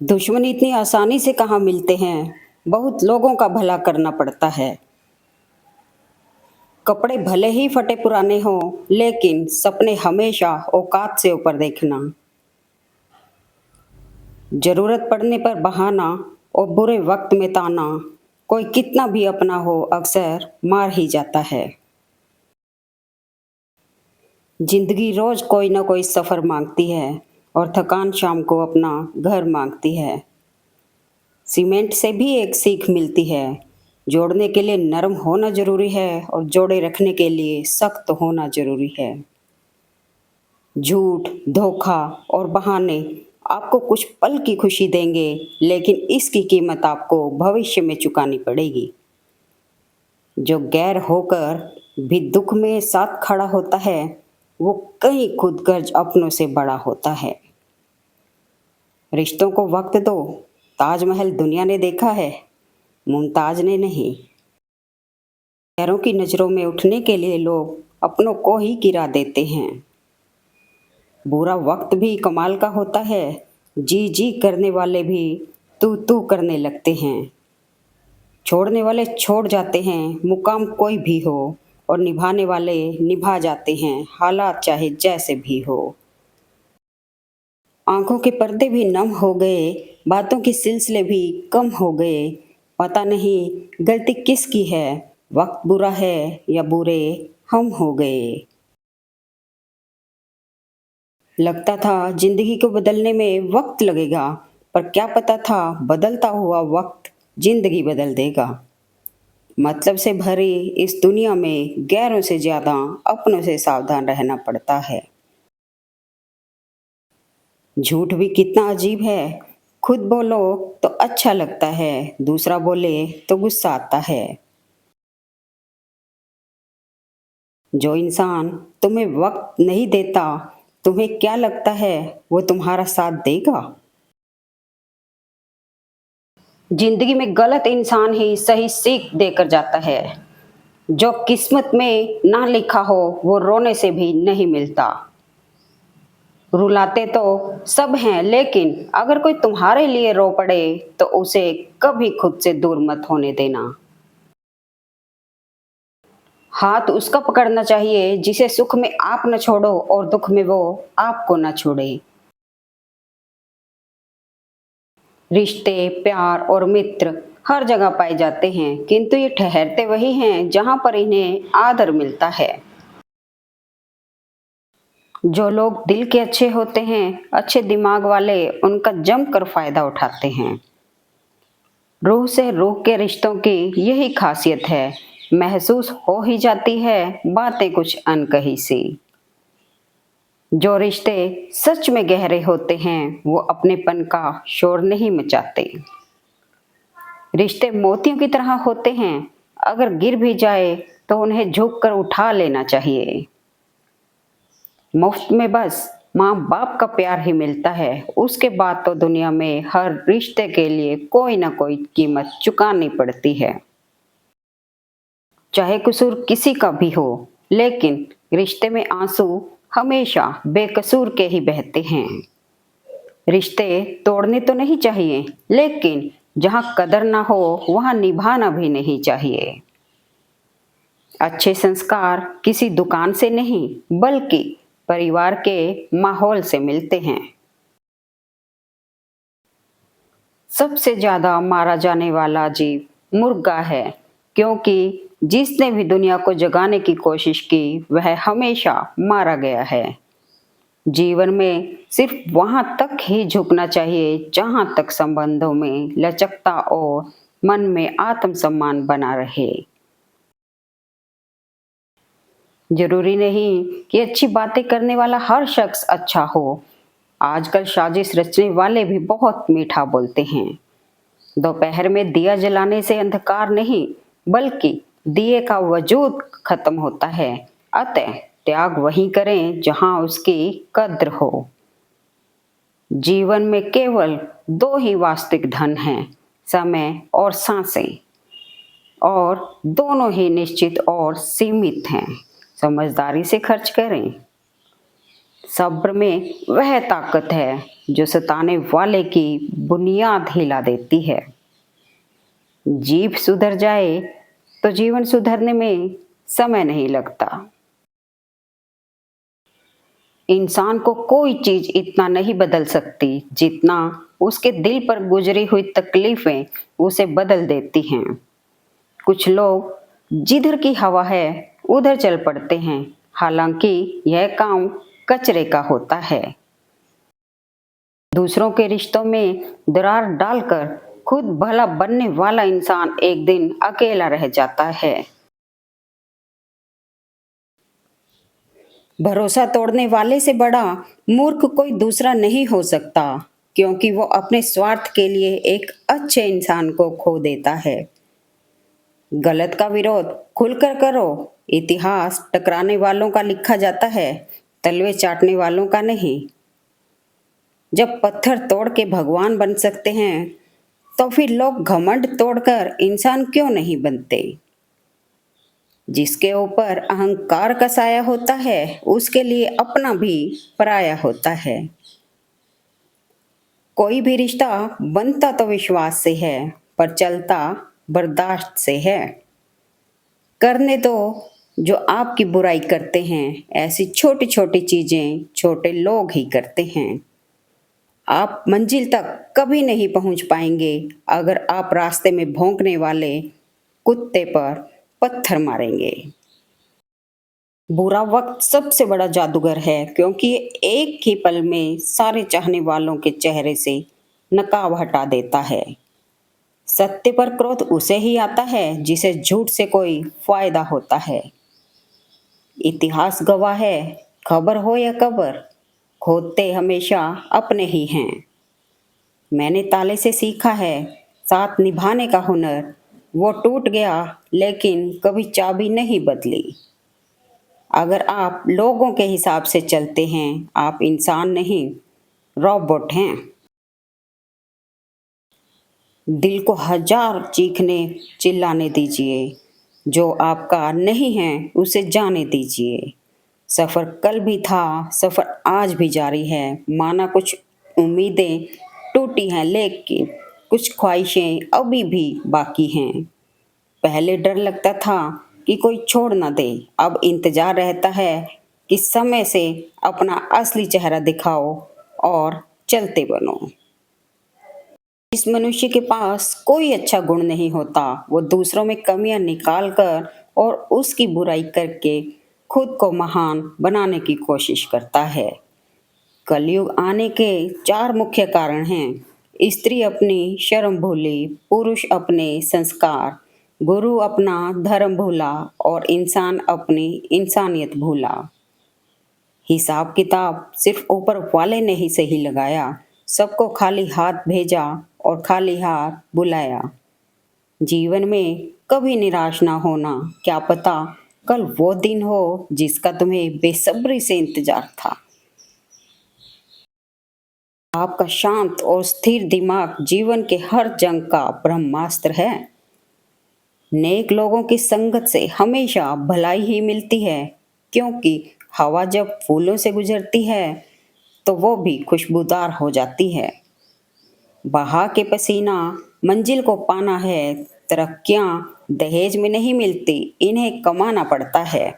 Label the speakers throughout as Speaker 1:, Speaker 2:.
Speaker 1: दुश्मन इतनी आसानी से कहाँ मिलते हैं। बहुत लोगों का भला करना पड़ता है। कपड़े भले ही फटे पुराने हों, लेकिन सपने हमेशा औकात से ऊपर देखना। जरूरत पड़ने पर बहाना और बुरे वक्त में ताना। कोई कितना भी अपना हो, अक्सर मार ही जाता है। जिंदगी रोज कोई ना कोई सफर मांगती है और थकान शाम को अपना घर मांगती है। सीमेंट से भी एक सीख मिलती है। जोड़ने के लिए नरम होना जरूरी है और जोड़े रखने के लिए सख्त होना जरूरी है। झूठ, धोखा और बहाने आपको कुछ पल की खुशी देंगे, लेकिन इसकी कीमत आपको भविष्य में चुकानी पड़ेगी। जो गैर होकर भी दुख में साथ खड़ा होता है, वो कई खुदगर्ज अपनों से बड़ा होता है। रिश्तों को वक्त दो। ताजमहल दुनिया ने देखा है, मुमताज ने नहीं। गैरों की नज़रों में उठने के लिए लोग अपनों को ही गिरा देते हैं। बुरा वक्त भी कमाल का होता है। जी जी करने वाले भी तू तू करने लगते हैं। छोड़ने वाले छोड़ जाते हैं, मुकाम कोई भी हो, और निभाने वाले निभा जाते हैं, हालात चाहे जैसे भी हो। आंखों के पर्दे भी नम हो गए, बातों के सिलसिले भी कम हो गए। पता नहीं गलती किसकी है, वक्त बुरा है या बुरे हम हो गए। लगता था जिंदगी को बदलने में वक्त लगेगा, पर क्या पता था बदलता हुआ वक्त जिंदगी बदल देगा। मतलब से भरी इस दुनिया में गैरों से ज्यादा अपनों से सावधान रहना पड़ता है। झूठ भी कितना अजीब है। खुद बोलो तो अच्छा लगता है, दूसरा बोले तो गुस्सा आता है। जो इंसान तुम्हें वक्त नहीं देता, तुम्हें क्या लगता है वो तुम्हारा साथ देगा? जिंदगी में गलत इंसान ही सही सीख देकर जाता है। जो किस्मत में ना लिखा हो वो रोने से भी नहीं मिलता। रुलाते तो सब हैं, लेकिन अगर कोई तुम्हारे लिए रो पड़े तो उसे कभी खुद से दूर मत होने देना। हाथ उसका पकड़ना चाहिए जिसे सुख में आप न छोड़ो और दुख में वो आपको न छोड़े। रिश्ते, प्यार और मित्र हर जगह पाए जाते हैं, किंतु ये ठहरते वही हैं जहां पर इन्हें आदर मिलता है। जो लोग दिल के अच्छे होते हैं, अच्छे दिमाग वाले, उनका जमकर फायदा उठाते हैं। रूह से रूह के रिश्तों की यही खासियत है, महसूस हो ही जाती है बातें कुछ अनकही सी। जो रिश्ते सच में गहरे होते हैं वो अपनेपन का शोर नहीं मचाते। रिश्ते मोतियों की तरह होते हैं, अगर गिर भी जाए तो उन्हें झुक कर उठा लेना चाहिए। मुफ्त में बस माँ बाप का प्यार ही मिलता है, उसके बाद तो दुनिया में हर रिश्ते के लिए कोई ना कोई कीमत चुकानी पड़ती है। चाहे कसूर किसी का भी हो, लेकिन रिश्ते में आंसू हमेशा बेकसूर के ही बहते हैं। रिश्ते तोड़ने तो नहीं चाहिए, लेकिन जहां कदर ना हो वहां निभाना भी नहीं चाहिए। अच्छे संस्कार किसी दुकान से नहीं, बल्कि परिवार के माहौल से मिलते हैं। सबसे ज्यादा मारा जाने वाला जीव मुर्गा है, क्योंकि जिसने भी दुनिया को जगाने की कोशिश की वह हमेशा मारा गया है। जीवन में सिर्फ वहां तक ही झुकना चाहिए जहां तक संबंधों में लचकता और मन में आत्मसम्मान बना रहे। जरूरी नहीं कि अच्छी बातें करने वाला हर शख्स अच्छा हो। आजकल साजिश रचने वाले भी बहुत मीठा बोलते हैं। दोपहर में दिया जलाने से अंधकार नहीं, बल्कि दिए का वजूद खत्म होता है। अतः त्याग वही करें जहां उसकी कद्र हो। जीवन में केवल दो ही वास्तविक धन हैं, समय और सांसें, और दोनों ही निश्चित और सीमित हैं। समझदारी से खर्च करें। सब्र में वह ताकत है जो सताने वाले की बुनियाद हिला देती है। जीभ सुधर जाए तो जीवन सुधरने में समय नहीं लगता। इंसान को कोई चीज इतना नहीं बदल सकती जितना उसके दिल पर गुजरी हुई तकलीफें उसे बदल देती हैं। कुछ लोग जिधर की हवा है उधर चल पड़ते हैं, हालांकि यह काम कचरे का होता है। दूसरों के रिश्तों में दरार डालकर खुद भला बनने वाला इंसान एक दिन अकेला रह जाता है। भरोसा तोड़ने वाले से बड़ा मूर्ख कोई दूसरा नहीं हो सकता, क्योंकि वो अपने स्वार्थ के लिए एक अच्छे इंसान को खो देता है। गलत का विरोध खुलकर करो। इतिहास टकराने वालों का लिखा जाता है, तलवे चाटने वालों का नहीं। जब पत्थर तोड़ के भगवान बन सकते हैं तो फिर लोग घमंड तोड़कर इंसान क्यों नहीं बनते। जिसके ऊपर अहंकार का साया होता है उसके लिए अपना भी पराया होता है। कोई भी रिश्ता बनता तो विश्वास से है, पर चलता बर्दाश्त से है। करने दो जो आपकी बुराई करते हैं। ऐसी छोटी छोटी चीजें छोटे लोग ही करते हैं। आप मंजिल तक कभी नहीं पहुंच पाएंगे अगर आप रास्ते में भौंकने वाले कुत्ते पर पत्थर मारेंगे। बुरा वक्त सबसे बड़ा जादूगर है, क्योंकि ये एक ही पल में सारे चाहने वालों के चेहरे से नकाब हटा देता है। सत्य पर क्रोध उसे ही आता है जिसे झूठ से कोई फायदा होता है। इतिहास गवाह है, खबर हो या कबर, खोदते हमेशा अपने ही हैं। मैंने ताले से सीखा है साथ निभाने का हुनर। वो टूट गया लेकिन कभी चाबी नहीं बदली। अगर आप लोगों के हिसाब से चलते हैं, आप इंसान नहीं रोबोट हैं। दिल को हजार चीखने चिल्लाने दीजिए, जो आपका नहीं है उसे जाने दीजिए। सफ़र कल भी था, सफ़र आज भी जारी है। माना कुछ उम्मीदें टूटी हैं, लेकिन कुछ ख्वाहिशें अभी भी बाकी हैं। पहले डर लगता था कि कोई छोड़ ना दे, अब इंतज़ार रहता है कि समय से अपना असली चेहरा दिखाओ और चलते बनो। इस मनुष्य के पास कोई अच्छा गुण नहीं होता। वो दूसरों में कमियां निकाल कर और उसकी बुराई करके खुद को महान बनाने की कोशिश करता है। कलयुग आने के चार मुख्य कारण हैं। स्त्री अपनी शर्म भूली, पुरुष अपने संस्कार, गुरु अपना धर्म भूला और इंसान अपनी इंसानियत भूला। हिसाब किताब सिर्फ ऊपर वाले ने ही सही लगाया। सबको खाली हाथ भेजा और खाली हाथ बुलाया। जीवन में कभी निराश ना होना, क्या पता कल वो दिन हो जिसका तुम्हें बेसब्री से इंतजार था। आपका शांत और स्थिर दिमाग जीवन के हर जंग का ब्रह्मास्त्र है। नेक लोगों की संगत से हमेशा भलाई ही मिलती है, क्योंकि हवा जब फूलों से गुजरती है तो वो भी खुशबूदार हो जाती है। बहा के पसीना मंजिल को पाना है। तरक्कियां दहेज में नहीं मिलती, इन्हें कमाना पड़ता है।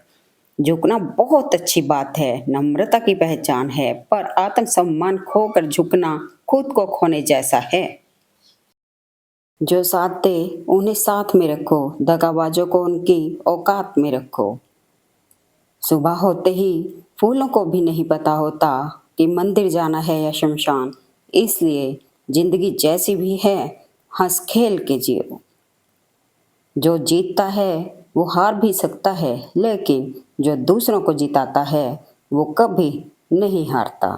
Speaker 1: झुकना बहुत अच्छी बात है, नम्रता की पहचान है, पर आत्मसम्मान खोकर झुकना खुद को खोने जैसा है। जो साथ दे उन्हें साथ में रखो, दगाबाजों को उनकी औकात में रखो। सुबह होते ही फूलों को भी नहीं पता होता कि मंदिर जाना है या शमशान, इसलिए जिंदगी जैसी भी है हंस खेल के जियो। जो जीतता है वो हार भी सकता है, लेकिन जो दूसरों को जिताता है वो कभी नहीं हारता।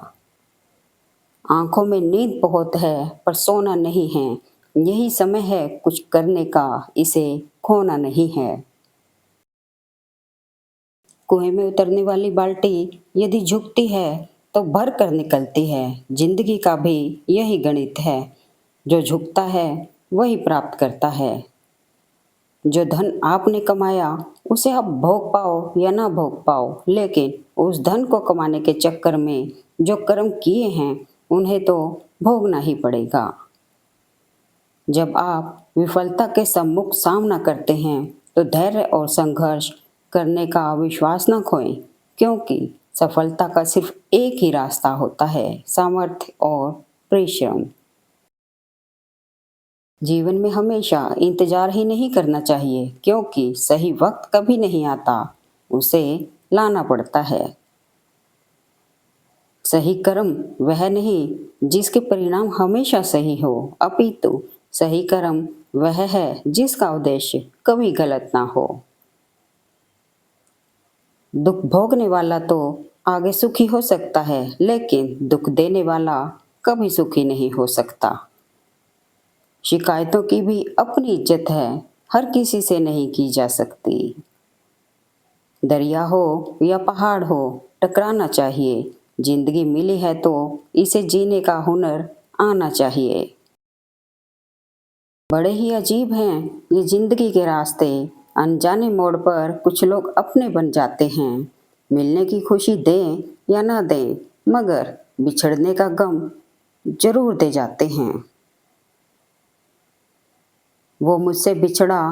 Speaker 1: आंखों में नींद बहुत है पर सोना नहीं है। यही समय है कुछ करने का, इसे खोना नहीं है। कुएं में उतरने वाली बाल्टी यदि झुकती है तो भर कर निकलती है। जिंदगी का भी यही गणित है, जो झुकता है वही प्राप्त करता है। जो धन आपने कमाया उसे आप भोग पाओ या ना भोग पाओ, लेकिन उस धन को कमाने के चक्कर में जो कर्म किए हैं उन्हें तो भोगना ही पड़ेगा। जब आप विफलता के सम्मुख सामना करते हैं तो धैर्य और संघर्ष करने का विश्वास न खोएं, क्योंकि सफलता का सिर्फ एक ही रास्ता होता है, सामर्थ्य और परिश्रम। जीवन में हमेशा इंतजार ही नहीं करना चाहिए, क्योंकि सही वक्त कभी नहीं आता, उसे लाना पड़ता है। सही कर्म वह नहीं जिसके परिणाम हमेशा सही हो, अपितु सही कर्म वह है जिसका उद्देश्य कभी गलत ना हो। दुख भोगने वाला तो आगे सुखी हो सकता है, लेकिन दुख देने वाला कभी सुखी नहीं हो सकता। शिकायतों की भी अपनी इज्जत है, हर किसी से नहीं की जा सकती। दरिया हो या पहाड़ हो, टकराना चाहिए। जिंदगी मिली है तो इसे जीने का हुनर आना चाहिए। बड़े ही अजीब हैं ये जिंदगी के रास्ते, अनजाने मोड़ पर कुछ लोग अपने बन जाते हैं। मिलने की खुशी दें या ना दें, मगर बिछड़ने का गम जरूर दे जाते हैं। वो मुझसे बिछड़ा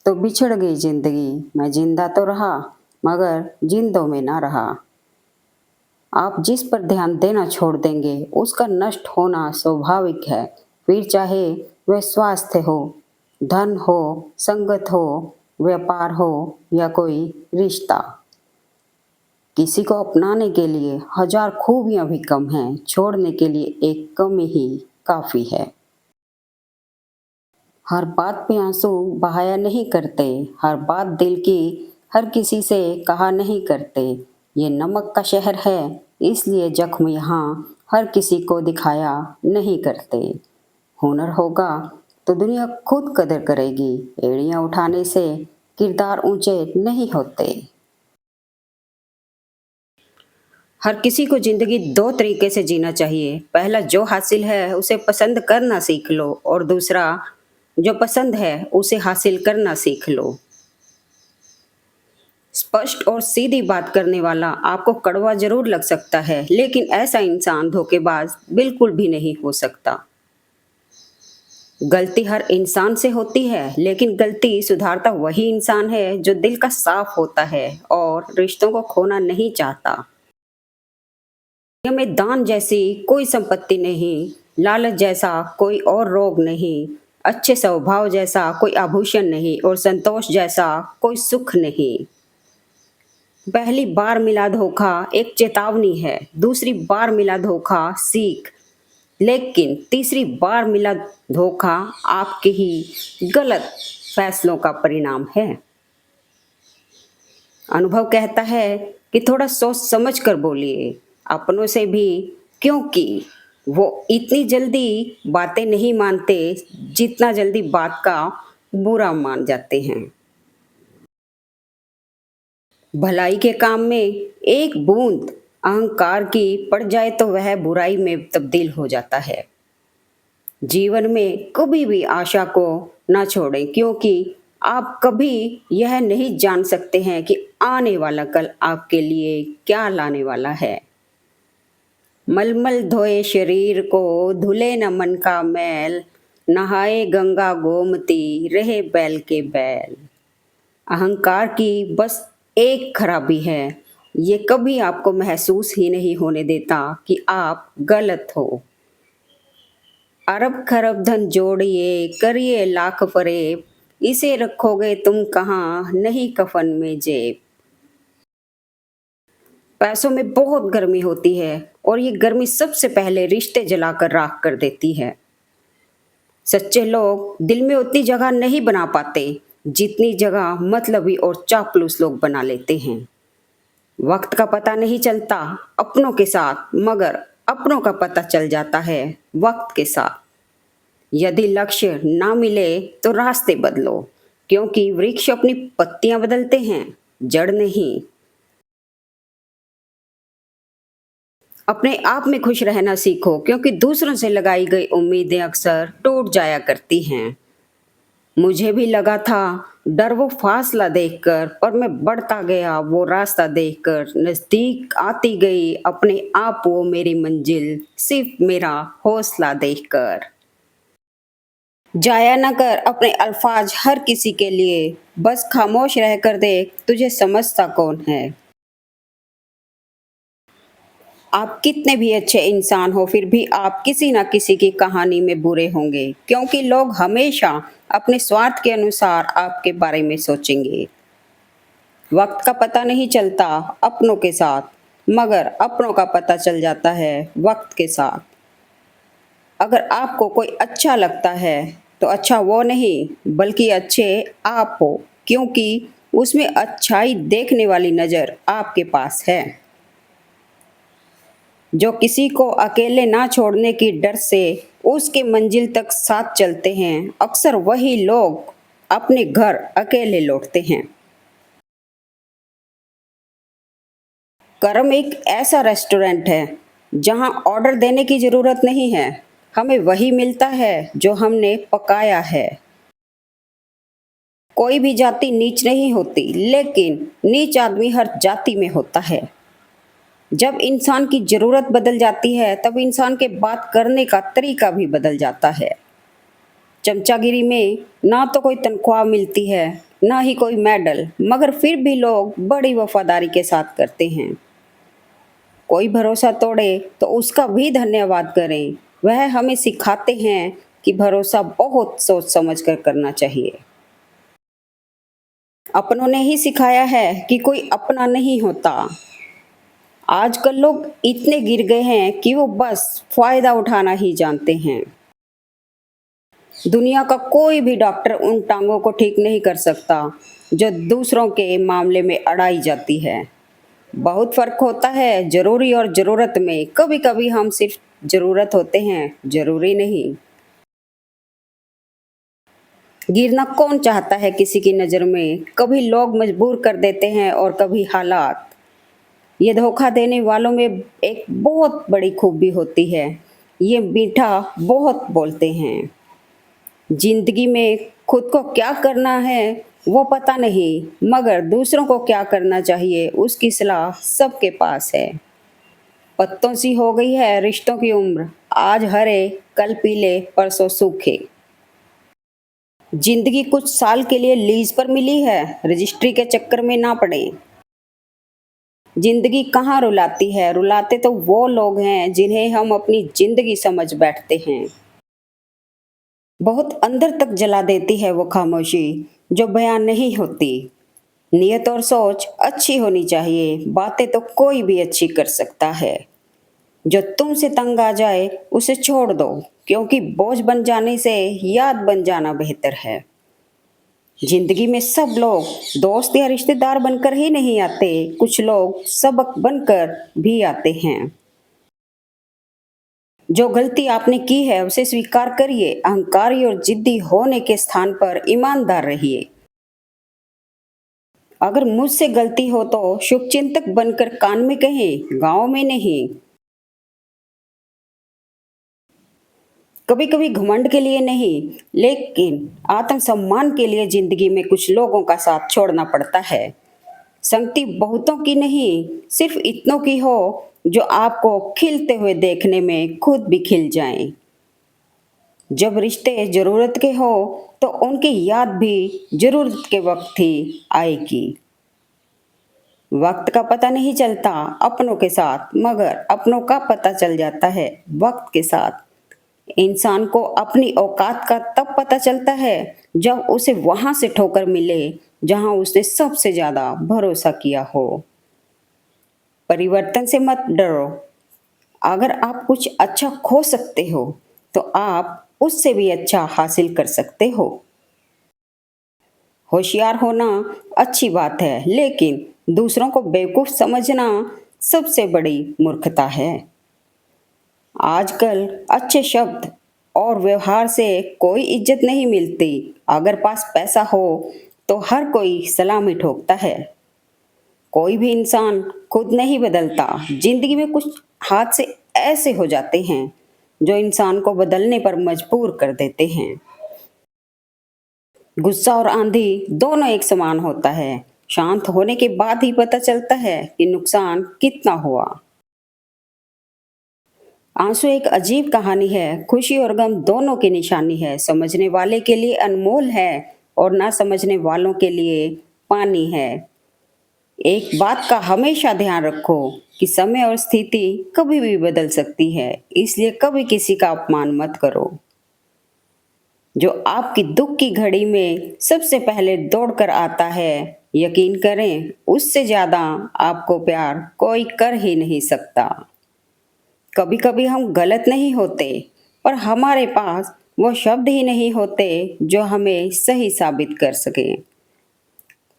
Speaker 1: तो बिछड़ गई जिंदगी, मैं जिंदा तो रहा मगर जिंदों में ना रहा। आप जिस पर ध्यान देना छोड़ देंगे उसका नष्ट होना स्वाभाविक है, फिर चाहे वह स्वास्थ्य हो, धन हो, संगत हो, व्यापार हो या कोई रिश्ता। किसी को अपनाने के लिए हजार खूबियां भी कम हैं, छोड़ने के लिए एक कमी ही काफी है। हर बात पे आंसू बहाया नहीं करते, हर बात दिल की हर किसी से कहा नहीं करते। ये नमक का शहर है, इसलिए जख्म यहाँ हर किसी को दिखाया नहीं करते। हुनर होगा तो दुनिया खुद कदर करेगी, एड़ियाँ उठाने से किरदार ऊंचे नहीं होते। हर किसी को जिंदगी दो तरीके से जीना चाहिए। पहला, जो हासिल है उसे पसंद करना सीख लो, और दूसरा, जो पसंद है उसे हासिल करना सीख लो। स्पष्ट और सीधी बात करने वाला आपको कड़वा जरूर लग सकता है, लेकिन ऐसा इंसान धोखेबाज बिल्कुल भी नहीं हो सकता। गलती हर इंसान से होती है, लेकिन गलती सुधारता वही इंसान है जो दिल का साफ होता है और रिश्तों को खोना नहीं चाहता। दुनिया में दान जैसी कोई संपत्ति नहीं, लालच जैसा कोई और रोग नहीं, अच्छे स्वभाव जैसा कोई आभूषण नहीं, और संतोष जैसा कोई सुख नहीं। पहली बार मिला धोखा एक चेतावनी है, दूसरी बार मिला धोखा सीख, लेकिन तीसरी बार मिला धोखा आपके ही गलत फैसलों का परिणाम है। अनुभव कहता है कि थोड़ा सोच समझ कर बोलिए, अपनों से भी, क्योंकि वो इतनी जल्दी बातें नहीं मानते जितना जल्दी बात का बुरा मान जाते हैं। भलाई के काम में एक बूंद अहंकार की पड़ जाए तो वह बुराई में तब्दील हो जाता है। जीवन में कभी भी आशा को ना छोड़ें, क्योंकि आप कभी यह नहीं जान सकते हैं कि आने वाला कल आपके लिए क्या लाने वाला है। मलमल धोए शरीर को, धुले न मन का मैल, नहाए गंगा गोमती, रहे बैल के बैल। अहंकार की बस एक खराबी है, ये कभी आपको महसूस ही नहीं होने देता कि आप गलत हो। अरब खरब धन जोड़िए, करिए लाख फरेब, इसे रखोगे तुम कहाँ, नहीं कफन में जेब। पैसों में बहुत गर्मी होती है, और ये गर्मी सबसे पहले रिश्ते जलाकर राख कर देती है। सच्चे लोग दिल में उतनी जगह नहीं बना पाते जितनी जगह मतलबी और चापलूस लोग बना लेते हैं। वक्त का पता नहीं चलता अपनों के साथ, मगर अपनों का पता चल जाता है वक्त के साथ। यदि लक्ष्य ना मिले तो रास्ते बदलो, क्योंकि वृक्ष अपनी पत्तियां बदलते हैं, जड़ नहीं। अपने आप में खुश रहना सीखो, क्योंकि दूसरों से लगाई गई उम्मीदें अक्सर टूट जाया करती हैं। मुझे भी लगा था डर वो फासला देखकर, पर मैं बढ़ता गया वो रास्ता देखकर, नजदीक आती गई अपने आप वो मेरी मंजिल, सिर्फ मेरा हौसला देखकर। जाया न कर अपने अल्फाज हर किसी के लिए, बस खामोश रह कर देख तुझे समझता कौन है। आप कितने भी अच्छे इंसान हो फिर भी आप किसी न किसी की कहानी में बुरे होंगे, क्योंकि लोग हमेशा अपने स्वार्थ के अनुसार आपके बारे में सोचेंगे। वक्त का पता नहीं चलता अपनों के साथ, मगर अपनों का पता चल जाता है वक्त के साथ। अगर आपको कोई अच्छा लगता है तो अच्छा वो नहीं बल्कि अच्छे आप हो, क्योंकि उसमें अच्छाई देखने वाली नज़र आपके पास है। जो किसी को अकेले ना छोड़ने की डर से उसके मंजिल तक साथ चलते हैं, अक्सर वही लोग अपने घर अकेले लौटते हैं। कर्म एक ऐसा रेस्टोरेंट है जहां ऑर्डर देने की ज़रूरत नहीं है, हमें वही मिलता है जो हमने पकाया है। कोई भी जाति नीच नहीं होती, लेकिन नीच आदमी हर जाति में होता है। जब इंसान की ज़रूरत बदल जाती है तब इंसान के बात करने का तरीका भी बदल जाता है। चमचागिरी में ना तो कोई तनख्वाह मिलती है, ना ही कोई मेडल, मगर फिर भी लोग बड़ी वफादारी के साथ करते हैं। कोई भरोसा तोड़े तो उसका भी धन्यवाद करें। वह हमें सिखाते हैं कि भरोसा बहुत सोच समझ कर करना चाहिए। अपनों ने ही सिखाया है कि कोई अपना नहीं होता। आजकल लोग इतने गिर गए हैं कि वो बस फायदा उठाना ही जानते हैं। दुनिया का कोई भी डॉक्टर उन टांगों को ठीक नहीं कर सकता जो दूसरों के मामले में अड़ाई जाती है। बहुत फर्क होता है जरूरी और जरूरत में। कभी कभी हम सिर्फ जरूरत होते हैं, जरूरी नहीं। गिरना कौन चाहता है किसी की नज़र में? कभी लोग मजबूर कर देते हैं और कभी हालात। ये धोखा देने वालों में एक बहुत बड़ी खूबी होती है, ये मीठा बहुत बोलते हैं। जिंदगी में खुद को क्या करना है वो पता नहीं, मगर दूसरों को क्या करना चाहिए उसकी सलाह सबके पास है। पत्तों सी हो गई है रिश्तों की उम्र, आज हरे कल पीले परसों सूखे। जिंदगी कुछ साल के लिए लीज पर मिली है, रजिस्ट्री के चक्कर में ना पड़े। जिंदगी कहाँ रुलाती है, रुलाते तो वो लोग हैं जिन्हें हम अपनी जिंदगी समझ बैठते हैं। बहुत अंदर तक जला देती है वो खामोशी जो बयान नहीं होती। नियत और सोच अच्छी होनी चाहिए, बातें तो कोई भी अच्छी कर सकता है। जो तुमसे तंग आ जाए उसे छोड़ दो, क्योंकि बोझ बन जाने से याद बन जाना बेहतर है। जिंदगी में सब लोग दोस्त या रिश्तेदार बनकर ही नहीं आते, कुछ लोग सबक बनकर भी आते हैं। जो गलती आपने की है उसे स्वीकार करिए, अहंकारी और जिद्दी होने के स्थान पर ईमानदार रहिए। अगर मुझसे गलती हो तो शुभचिंतक बनकर कान में कहें, गांव में नहीं। कभी कभी घमंड के लिए नहीं, लेकिन आत्मसम्मान के लिए जिंदगी में कुछ लोगों का साथ छोड़ना पड़ता है। संगति बहुतों की नहीं, सिर्फ इतनों की हो जो आपको खिलते हुए देखने में खुद भी खिल जाएं। जब रिश्ते जरूरत के हो तो उनकी याद भी जरूरत के वक्त ही आएगी। वक्त का पता नहीं चलता अपनों के साथ, मगर अपनों का पता चल जाता है वक्त के साथ। इंसान को अपनी औकात का तब पता चलता है जब उसे वहां से ठोकर मिले जहां उसने सबसे ज्यादा भरोसा किया हो। परिवर्तन से मत डरो। अगर आप कुछ अच्छा खो सकते हो तो आप उससे भी अच्छा हासिल कर सकते हो। होशियार होना अच्छी बात है, लेकिन दूसरों को बेवकूफ समझना सबसे बड़ी मूर्खता है। आजकल अच्छे शब्द और व्यवहार से कोई इज्जत नहीं मिलती। अगर पास पैसा हो तो हर कोई सलामी ठोकता है। कोई भी इंसान खुद नहीं बदलता। जिंदगी में कुछ हादसे ऐसे हो जाते हैं जो इंसान को बदलने पर मजबूर कर देते हैं। गुस्सा और आंधी दोनों एक समान होता है। शांत होने के बाद ही पता चलता है कि नुकसान कितना हुआ। आंसू एक अजीब कहानी है। खुशी और गम दोनों की निशानी है। समझने वाले के लिए अनमोल है और ना समझने वालों के लिए पानी है। एक बात का हमेशा ध्यान रखो कि समय और स्थिति कभी भी बदल सकती है, इसलिए कभी किसी का अपमान मत करो। जो आपकी दुख की घड़ी में सबसे पहले दौड़कर आता है, यकीन करें उससे ज्यादा आपको प्यार कोई कर ही नहीं सकता। कभी कभी हम गलत नहीं होते, पर हमारे पास वो शब्द ही नहीं होते जो हमें सही साबित कर सके।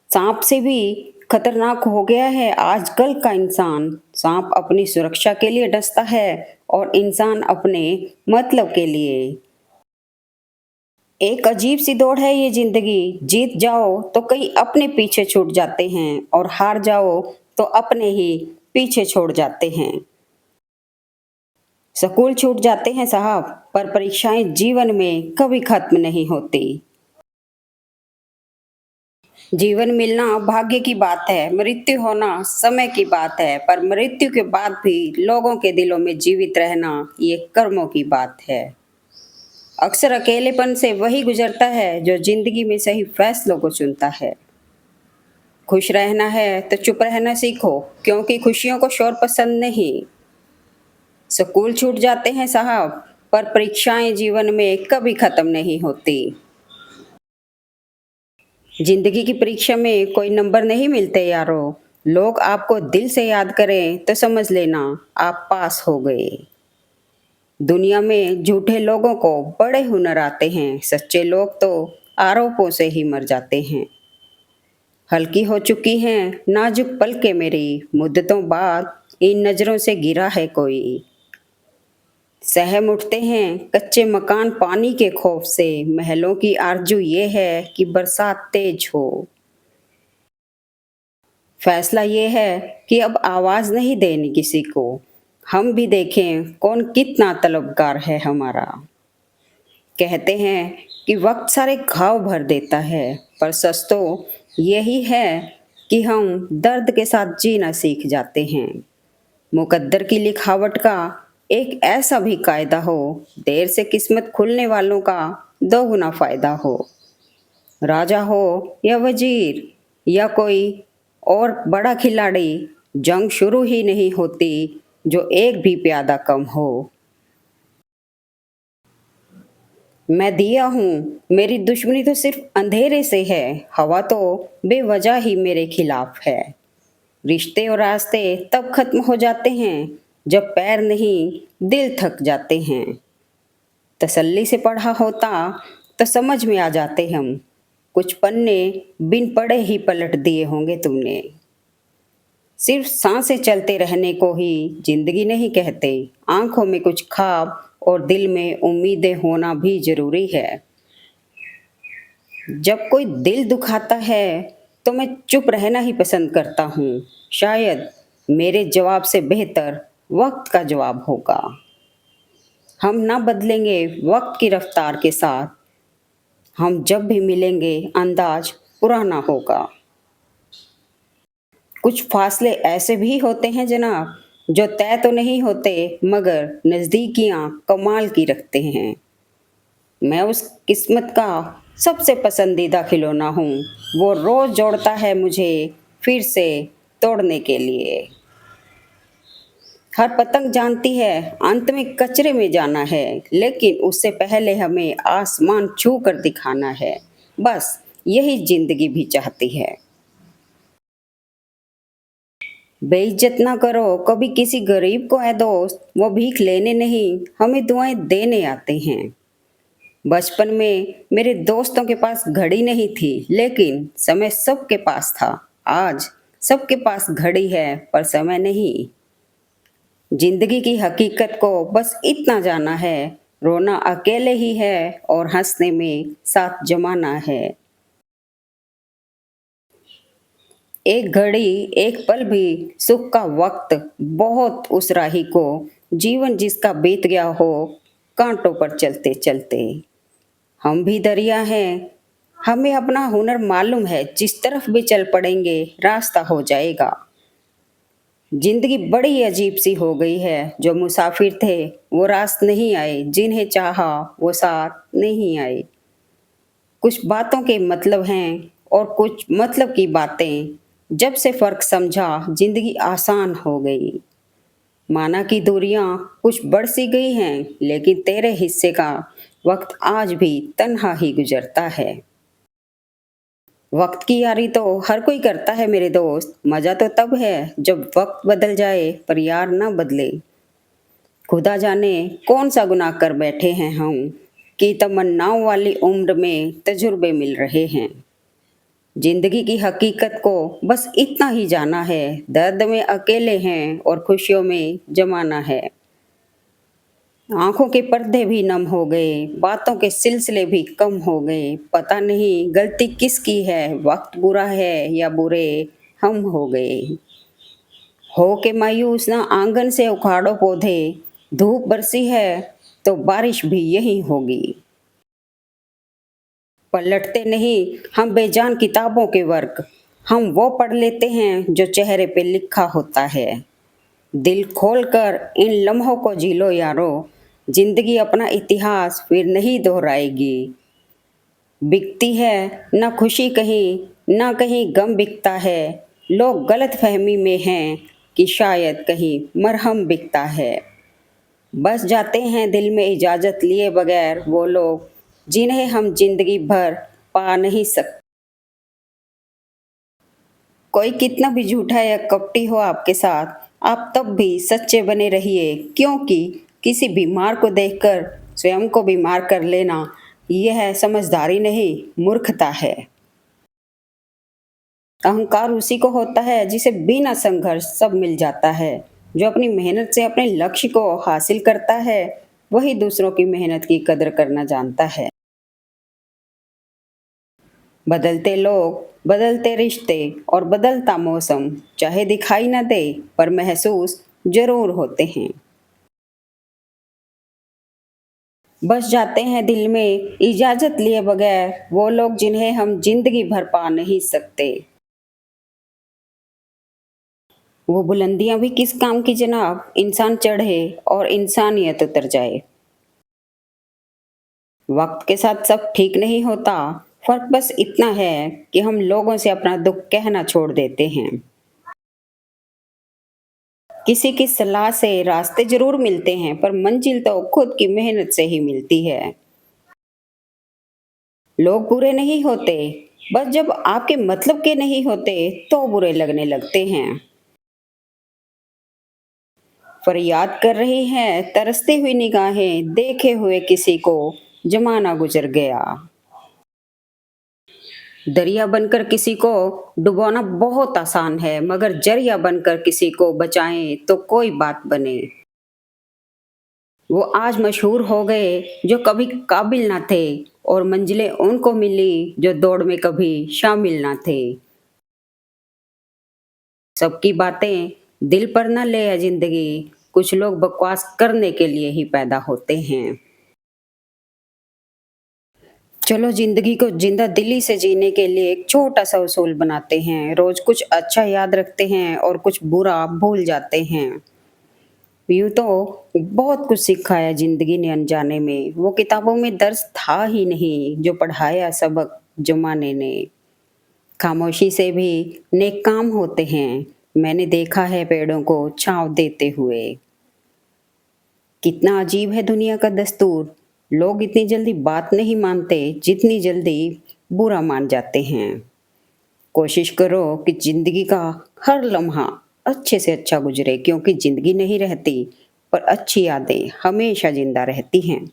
Speaker 1: सांप से भी खतरनाक हो गया है आजकल का इंसान। सांप अपनी सुरक्षा के लिए डसता है और इंसान अपने मतलब के लिए। एक अजीब सी दौड़ है ये जिंदगी। जीत जाओ तो कई अपने पीछे छूट जाते हैं और हार जाओ तो अपने ही पीछे छोड़ जाते हैं। स्कूल छूट जाते हैं साहब, पर परीक्षाएं जीवन में कभी खत्म नहीं होती। जीवन मिलना भाग्य की बात है, मृत्यु होना समय की बात है, पर मृत्यु के बाद भी लोगों के दिलों में जीवित रहना ये कर्मों की बात है। अक्सर अकेलेपन से वही गुजरता है जो जिंदगी में सही फैसलों को चुनता है। खुश रहना है तो चुप रहना सीखो, क्योंकि खुशियों को शोर पसंद नहीं। स्कूल छूट जाते हैं साहब, पर परीक्षाएं जीवन में कभी खत्म नहीं होती। जिंदगी की परीक्षा में कोई नंबर नहीं मिलते यारो। लोग आपको दिल से याद करें तो समझ लेना आप पास हो गए। दुनिया में झूठे लोगों को बड़े हुनर आते हैं, सच्चे लोग तो आरोपों से ही मर जाते हैं। हल्की हो चुकी हैं नाजुक पलके मेरी, मुद्दतों बाद इन नजरों से गिरा है कोई। सहम उठते हैं कच्चे मकान पानी के खौफ से, महलों की आरजू ये है कि बरसात तेज हो। फैसला ये है कि अब आवाज नहीं देनी किसी को। हम भी देखें कौन कितना तलबगार है हमारा। कहते हैं कि वक्त सारे घाव भर देता है, पर सच तो यही है कि हम दर्द के साथ जीना सीख जाते हैं। मुकद्दर की लिखावट का एक ऐसा भी कायदा हो, देर से किस्मत खुलने वालों का दोगुना फायदा हो। राजा हो या वजीर या कोई और बड़ा खिलाड़ी, जंग शुरू ही नहीं होती जो एक भी प्यादा कम हो। मैं दिया हूँ, मेरी दुश्मनी तो सिर्फ अंधेरे से है, हवा तो बेवजह ही मेरे खिलाफ है। रिश्ते और रास्ते तब खत्म हो जाते हैं जब पैर नहीं दिल थक जाते हैं। तसल्ली से पढ़ा होता तो समझ में आ जाते हम, कुछ पन्ने बिन पढ़े ही पलट दिए होंगे तुमने। सिर्फ सांसें चलते रहने को ही जिंदगी नहीं कहते, आंखों में कुछ ख्वाब और दिल में उम्मीदें होना भी जरूरी है। जब कोई दिल दुखाता है तो मैं चुप रहना ही पसंद करता हूँ। शायद मेरे जवाब से बेहतर वक्त का जवाब होगा। हम ना बदलेंगे वक्त की रफ्तार के साथ, हम जब भी मिलेंगे अंदाज पुराना होगा। कुछ फासले ऐसे भी होते हैं जनाब, जो तय तो नहीं होते मगर नज़दीकियां कमाल की रखते हैं। मैं उस किस्मत का सबसे पसंदीदा खिलौना हूँ, वो रोज जोड़ता है मुझे फिर से तोड़ने के लिए। हर पतंग जानती है अंत में कचरे में जाना है, लेकिन उससे पहले हमें आसमान छू कर दिखाना है। बस यही जिंदगी भी चाहती है। बेइज्जत ना करो कभी किसी गरीब को है दोस्त, वो भीख लेने नहीं हमें दुआएं देने आते हैं। बचपन में मेरे दोस्तों के पास घड़ी नहीं थी, लेकिन समय सबके पास था। आज सबके पास घड़ी है पर समय नहीं। जिंदगी की हकीकत को बस इतना जाना है, रोना अकेले ही है और हंसने में साथ जमाना है। एक घड़ी एक पल भी सुख का वक्त बहुत उस राही को, जीवन जिसका बीत गया हो कांटों पर चलते चलते। हम भी दरिया हैं हमें अपना हुनर मालूम है, जिस तरफ भी चल पड़ेंगे रास्ता हो जाएगा। जिंदगी बड़ी अजीब सी हो गई है, जो मुसाफिर थे वो रास्त नहीं आए, जिन्हें चाहा वो साथ नहीं आए। कुछ बातों के मतलब हैं और कुछ मतलब की बातें। जब से फर्क समझा जिंदगी आसान हो गई। माना कि दूरियां कुछ बढ़ सी गई हैं, लेकिन तेरे हिस्से का वक्त आज भी तन्हा ही गुजरता है। वक्त की यारी तो हर कोई करता है मेरे दोस्त, मजा तो तब है जब वक्त बदल जाए पर यार ना बदले। खुदा जाने कौन सा गुनाह कर बैठे हैं हम कि तमन्नाओं वाली उम्र में तजुर्बे मिल रहे हैं। जिंदगी की हकीकत को बस इतना ही जाना है, दर्द में अकेले हैं और खुशियों में जमाना है। आंखों के पर्दे भी नम हो गए, बातों के सिलसिले भी कम हो गए। पता नहीं गलती किसकी है, वक्त बुरा है या बुरे हम हो गए। हो के मायूस ना आंगन से उखाड़ो पौधे, धूप बरसी है तो बारिश भी यही होगी। पलटते नहीं हम बेजान किताबों के वर्क, हम वो पढ़ लेते हैं जो चेहरे पे लिखा होता है। दिल खोलकर इन लम्हों को जी लो यारो, जिंदगी अपना इतिहास फिर नहीं दोहराएगी। बिकती है ना खुशी कहीं ना कहीं गम बिकता है। लोग गलत फहमी में हैं कि शायद कहीं मरहम बिकता है। बस जाते हैं दिल में इजाज़त लिए बगैर वो लोग, जिन्हें हम जिंदगी भर पा नहीं सकते। कोई कितना भी झूठा या कपटी हो आपके साथ, आप तब भी सच्चे बने रहिए, क्योंकि किसी बीमार को देखकर स्वयं को बीमार कर लेना यह समझदारी नहीं, मूर्खता है। अहंकार उसी को होता है जिसे बिना संघर्ष सब मिल जाता है। जो अपनी मेहनत से अपने लक्ष्य को हासिल करता है, वही दूसरों की मेहनत की कदर करना जानता है। बदलते लोग, बदलते रिश्ते और बदलता मौसम चाहे दिखाई न दे पर महसूस जरूर होते हैं। बस जाते हैं दिल में इजाजत लिए बगैर वो लोग, जिन्हें हम जिंदगी भर पा नहीं सकते। वो बुलंदियां भी किस काम की जनाब, इंसान चढ़े और इंसानियत उतर जाए। वक्त के साथ सब ठीक नहीं होता, फर्क बस इतना है कि हम लोगों से अपना दुख कहना छोड़ देते हैं। किसी की सलाह से रास्ते जरूर मिलते हैं, पर मंजिल तो खुद की मेहनत से ही मिलती है। लोग बुरे नहीं होते, बस जब आपके मतलब के नहीं होते तो बुरे लगने लगते हैं। फरियाद कर रही हैं तरसती हुई निगाहें, देखे हुए किसी को जमाना गुजर गया। दरिया बनकर किसी को डुबोना बहुत आसान है, मगर जरिया बनकर किसी को बचाएं तो कोई बात बने। वो आज मशहूर हो गए जो कभी काबिल ना थे, और मंजिलें उनको मिली जो दौड़ में कभी शामिल ना थे। सबकी बातें दिल पर न ले है जिंदगी, कुछ लोग बकवास करने के लिए ही पैदा होते हैं। चलो जिंदगी को जिंदा दिली से जीने के लिए एक छोटा सा उसूल बनाते हैं। रोज कुछ अच्छा याद रखते हैं और कुछ बुरा भूल जाते हैं। यूं तो बहुत कुछ सीखा है जिंदगी ने अनजाने में, वो किताबों में दर्ज था ही नहीं जो पढ़ाया सबक जमाने ने। खामोशी से भी नेक काम होते हैं, मैंने देखा है पेड़ों को छांव देते हुए। कितना अजीब है दुनिया का दस्तूर, लोग इतनी जल्दी बात नहीं मानते जितनी जल्दी बुरा मान जाते हैं। कोशिश करो कि जिंदगी का हर लम्हा अच्छे से अच्छा गुजरे, क्योंकि जिंदगी नहीं रहती पर अच्छी यादें हमेशा जिंदा रहती हैं।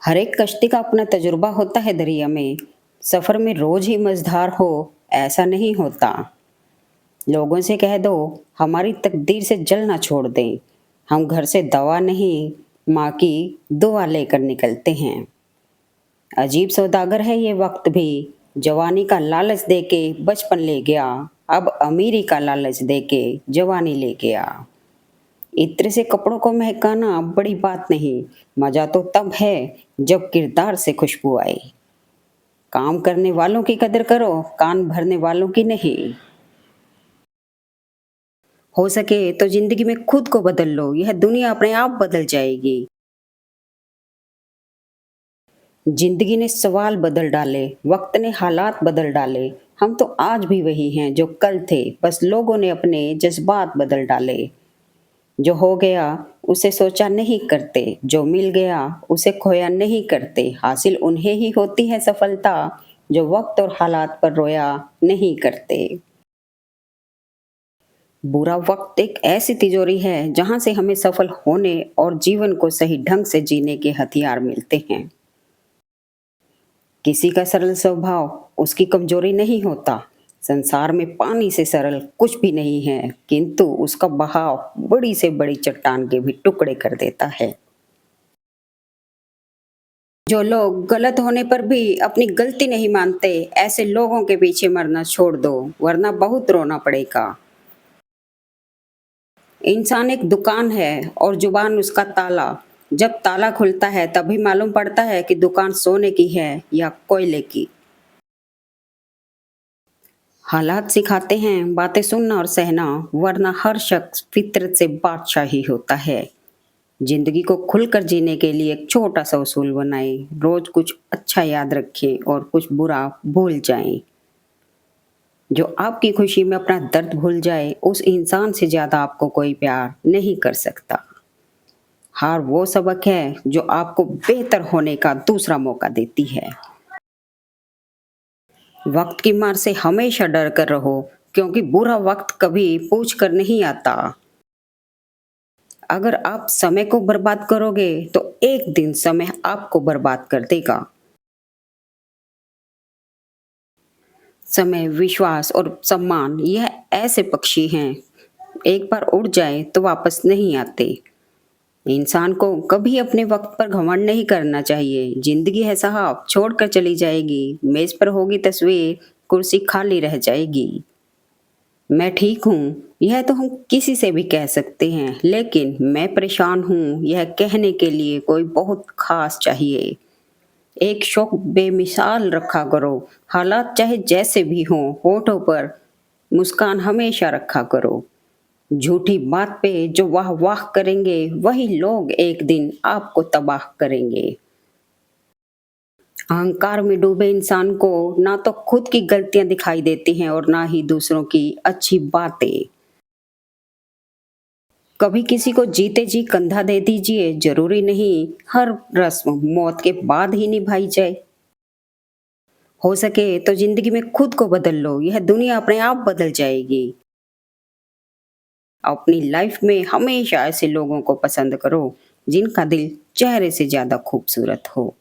Speaker 1: हर एक कश्ती का अपना तजुर्बा होता है दरिया में, सफर में रोज ही मझधार हो ऐसा नहीं होता। लोगों से कह दो हमारी तकदीर से जलना छोड़ दें, हम घर से दवा नहीं माँ की दुआ लेकर निकलते हैं। अजीब सौदागर है ये वक्त भी, जवानी का लालच देके बचपन ले गया, अब अमीरी का लालच देके जवानी ले गया। इत्र से कपड़ों को महकाना बड़ी बात नहीं, मजा तो तब है जब किरदार से खुशबू आए। काम करने वालों की कदर करो, कान भरने वालों की नहीं। हो सके तो जिंदगी में खुद को बदल लो, यह दुनिया अपने आप बदल जाएगी। जिंदगी ने सवाल बदल डाले, वक्त ने हालात बदल डाले। हम तो आज भी वही हैं जो कल थे, बस लोगों ने अपने जज्बात बदल डाले। जो हो गया उसे सोचा नहीं करते, जो मिल गया उसे खोया नहीं करते। हासिल उन्हें ही होती है सफलता, जो वक्त और हालात पर रोया नहीं करते। बुरा वक्त एक ऐसी तिजोरी है जहां से हमें सफल होने और जीवन को सही ढंग से जीने के हथियार मिलते हैं। किसी का सरल स्वभाव उसकी कमजोरी नहीं होता। संसार में पानी से सरल कुछ भी नहीं है, किंतु उसका बहाव बड़ी से बड़ी चट्टान के भी टुकड़े कर देता है। जो लोग गलत होने पर भी अपनी गलती नहीं मानते, ऐसे लोगों के पीछे मरना छोड़ दो, वरना बहुत रोना पड़ेगा। इंसान एक दुकान है और जुबान उसका ताला। जब ताला खुलता है तभी मालूम पड़ता है कि दुकान सोने की है या कोयले की। हालात सिखाते हैं बातें सुनना और सहना, वरना हर शख्स फितरत से बादशाह ही होता है। जिंदगी को खुलकर जीने के लिए एक छोटा सा उसूल बनाएं, रोज कुछ अच्छा याद रखें और कुछ बुरा भूल जाएं। जो आपकी खुशी में अपना दर्द भूल जाए, उस इंसान से ज्यादा आपको कोई प्यार नहीं कर सकता। हार वो सबक है जो आपको बेहतर होने का दूसरा मौका देती है। वक्त की मार से हमेशा डर कर रहो, क्योंकि बुरा वक्त कभी पूछ कर नहीं आता। अगर आप समय को बर्बाद करोगे तो एक दिन समय आपको बर्बाद कर देगा। समय, विश्वास और सम्मान यह ऐसे पक्षी हैं, एक बार उड़ जाए तो वापस नहीं आते। इंसान को कभी अपने वक्त पर घमंड नहीं करना चाहिए। जिंदगी है साहब, छोड़कर चली जाएगी। मेज पर होगी तस्वीर, कुर्सी खाली रह जाएगी। मैं ठीक हूँ यह तो हम किसी से भी कह सकते हैं, लेकिन मैं परेशान हूँ यह कहने के लिए कोई बहुत खास चाहिए। एक शौक बेमिसाल रखा करो, हालात चाहे जैसे भी हों, होठों पर मुस्कान हमेशा रखा करो। झूठी बात पे जो वाह वाह करेंगे, वही लोग एक दिन आपको तबाह करेंगे। अहंकार में डूबे इंसान को ना तो खुद की गलतियां दिखाई देती हैं और ना ही दूसरों की अच्छी बातें। कभी किसी को जीते जी कंधा दे दीजिए, जरूरी नहीं हर रस्म मौत के बाद ही निभाई जाए। हो सके तो जिंदगी में खुद को बदल लो, यह दुनिया अपने आप बदल जाएगी। अपनी लाइफ में हमेशा ऐसे लोगों को पसंद करो जिनका दिल चेहरे से ज्यादा खूबसूरत हो।